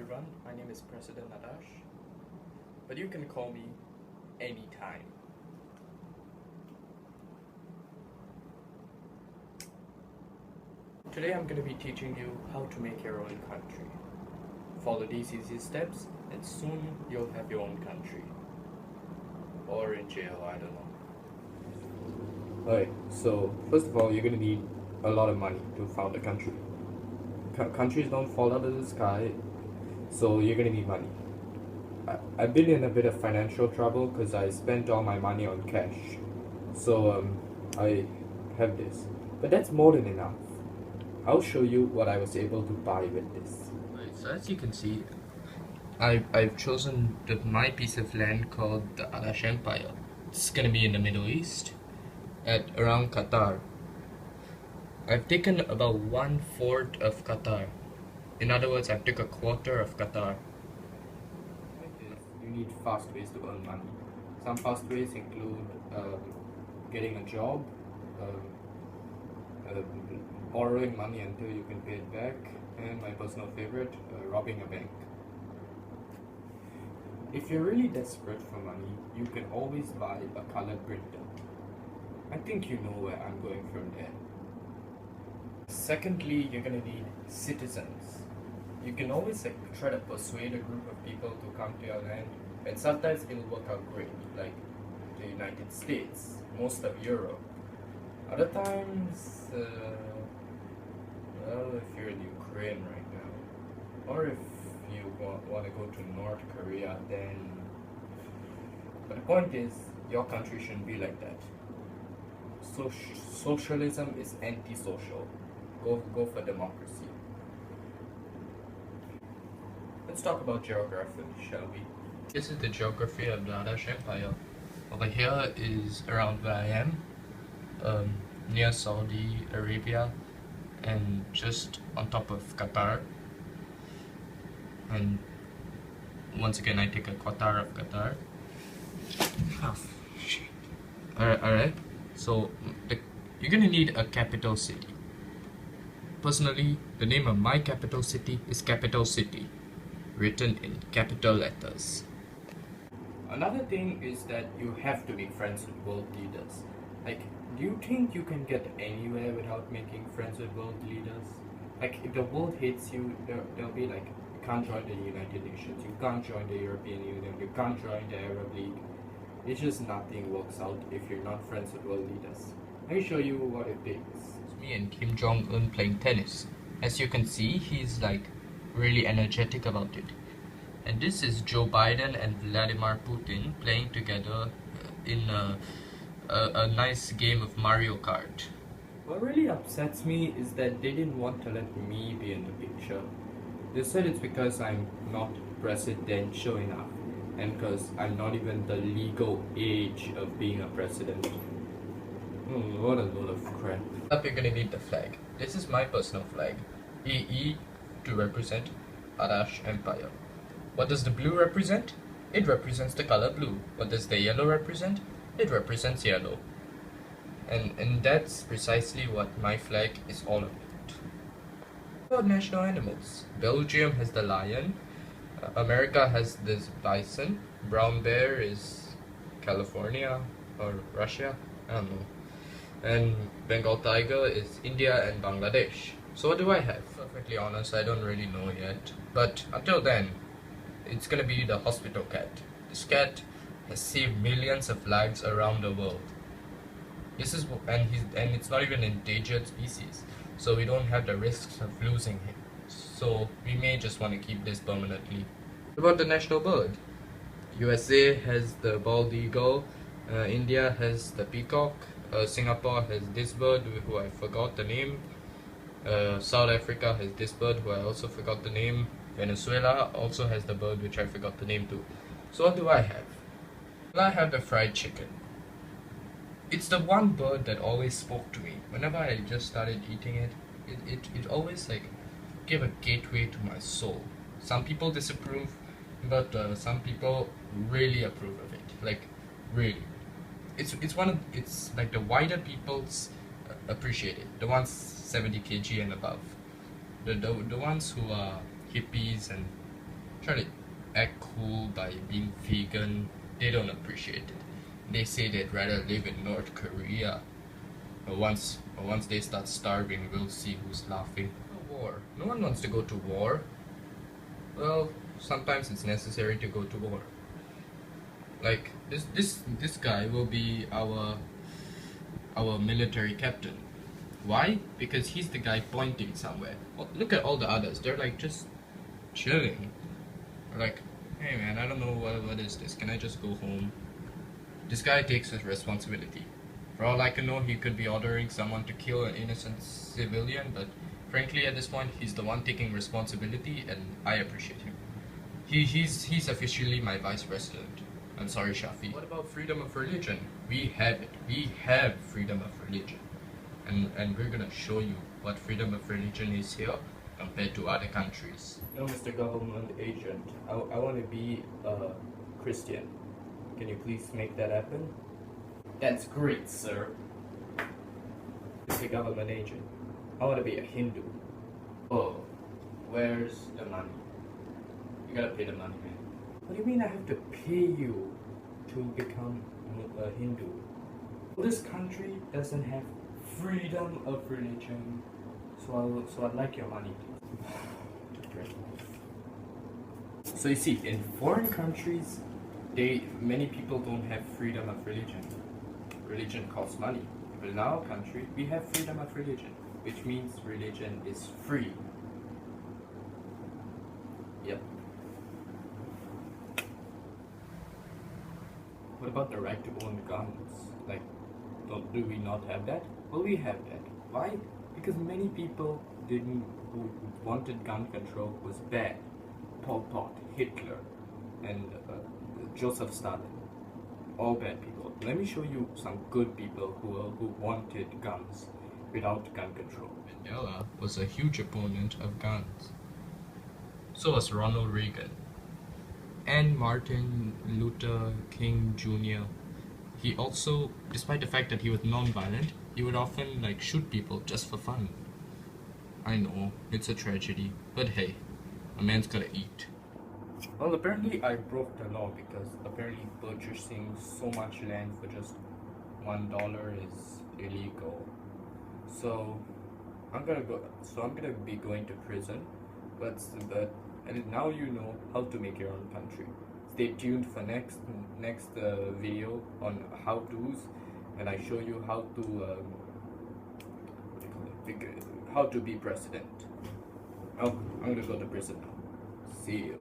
everyone, my name is President Aadarsh, but you can call me anytime. Today I'm going to be teaching you how to make your own country. Follow these easy steps and soon you'll have your own country. Or in jail, I don't know. Alright, so first of all you're going to need a lot of money to found a country. Countries don't fall out of the sky, so you're going to need money. I've been in a bit of financial trouble because I spent all my money on cash. So I have this. But that's more than enough. I'll show you what I was able to buy with this. Right, so as you can see, I've chosen my piece of land called the Aadarsh Empire. It's going to be in the Middle East, at around Qatar. I've taken about 1/4 of Qatar. In other words, I've took a quarter of Qatar. You need fast ways to earn money. Some fast ways include getting a job, borrowing money until you can pay it back, and my personal favorite, robbing a bank. If you're really desperate for money, you can always buy a colored printer. I think you know where I'm going from there. Secondly, you're gonna need citizens. You can always try to persuade a group of people to come to your land, and sometimes it'll work out great, like the United States, most of Europe. Other times, well, if you're in Ukraine right now, or if you want to go to North Korea, then. But the point is, your country shouldn't be like that. Socialism is antisocial. Go for democracy. Let's talk about geography, shall we? This is the geography of the Aadarsh Empire. Over here is around where I am, near Saudi Arabia, and just on top of Qatar. And once again, I take a quarter of Qatar. Oh, shit. Alright. So you're gonna need a capital city. Personally, the name of my capital city is Capital City, written in capital letters. Another thing is that you have to make friends with world leaders. Like, do you think you can get anywhere without making friends with world leaders? Like, if the world hates you, they'll be like, you can't join the United Nations, you can't join the European Union, you can't join the Arab League. It's just nothing works out if you're not friends with world leaders. Let me show you what it takes. It's me and Kim Jong-un playing tennis. As you can see, he's like really energetic about it. And this is Joe Biden and Vladimir Putin playing together in a nice game of Mario Kart. What really upsets me is that they didn't want to let me be in the picture. They said it's because I'm not presidential enough, and because I'm not even the legal age of being a president. What a load of crap. Up, you're gonna need the flag. This is my personal flag. AE to represent Aadarsh Empire. What does the blue represent? It represents the color blue. What does the yellow represent? It represents yellow. And that's precisely what my flag is all about. About national animals. Belgium has the lion. America has this bison. Brown bear is California or Russia. I don't know. And Bengal tiger is India and Bangladesh. So what do I have? Perfectly honest, I don't really know yet. But until then, it's gonna be the hospital cat. This cat has saved millions of lives around the world. This is and it's not even an endangered species, so we don't have the risks of losing him. So we may just want to keep this permanently. What about the national bird? USA has the bald eagle. India has the peacock. Singapore has this bird, who I forgot the name. South Africa has this bird, who I also forgot the name. Venezuela also has the bird, which I forgot the name too. So what do I have? Well, I have the fried chicken. It's the one bird that always spoke to me. Whenever I just started eating it, it always like gave a gateway to my soul. Some people disapprove, but some people really approve of it. Like, really. It's like the wider peoples appreciate it. The ones 70 kg and above. The ones who are hippies and try to act cool by being vegan, they don't appreciate it. They say they'd rather live in North Korea. But once they start starving, we'll see who's laughing. War. No one wants to go to war. Well, sometimes it's necessary to go to war. Like this guy will be our military captain. Why? Because he's the guy pointing somewhere. Well, look at all the others. They're like just chilling. Like, hey man, I don't know what is this. Can I just go home? This guy takes his responsibility. For all I can know, he could be ordering someone to kill an innocent civilian, but frankly, at this point, he's the one taking responsibility, and I appreciate him. He's officially my vice president. I'm sorry, Shafi. What about freedom of religion? We have it. We have freedom of religion. And we're gonna show you what freedom of religion is here compared to other countries. No, Mr. Government Agent, I want to be a Christian. Can you please make that happen? That's great, sir. Mr. Government Agent, I want to be a Hindu. Oh, where's the money? You gotta pay the money, man. What do you mean I have to pay you to become a Hindu? Well, this country doesn't have freedom of religion, so I'd like your money. So you see, in foreign countries, many people don't have freedom of religion. Religion costs money. But in our country, we have freedom of religion, which means religion is free. Yep. What about the right to own guns? Like, do we not have that? Well, we have that. Why? Because many people who wanted gun control was bad. Pol Pot, Hitler, and Joseph Stalin. All bad people. Let me show you some good people who wanted guns without gun control. Mandela was a huge opponent of guns. So was Ronald Reagan. And Martin Luther King Jr. He also, despite the fact that he was non-violent, he would often shoot people just for fun. I know, it's a tragedy, but hey, a man's gotta eat. Well, apparently I broke the law because apparently purchasing so much land for just $1 is illegal. So I'm gonna be going to prison, and now you know how to make your own country. Stay tuned for next video on how-tos, and I show you how to how to be president. Oh, I'm gonna go to prison now. See you.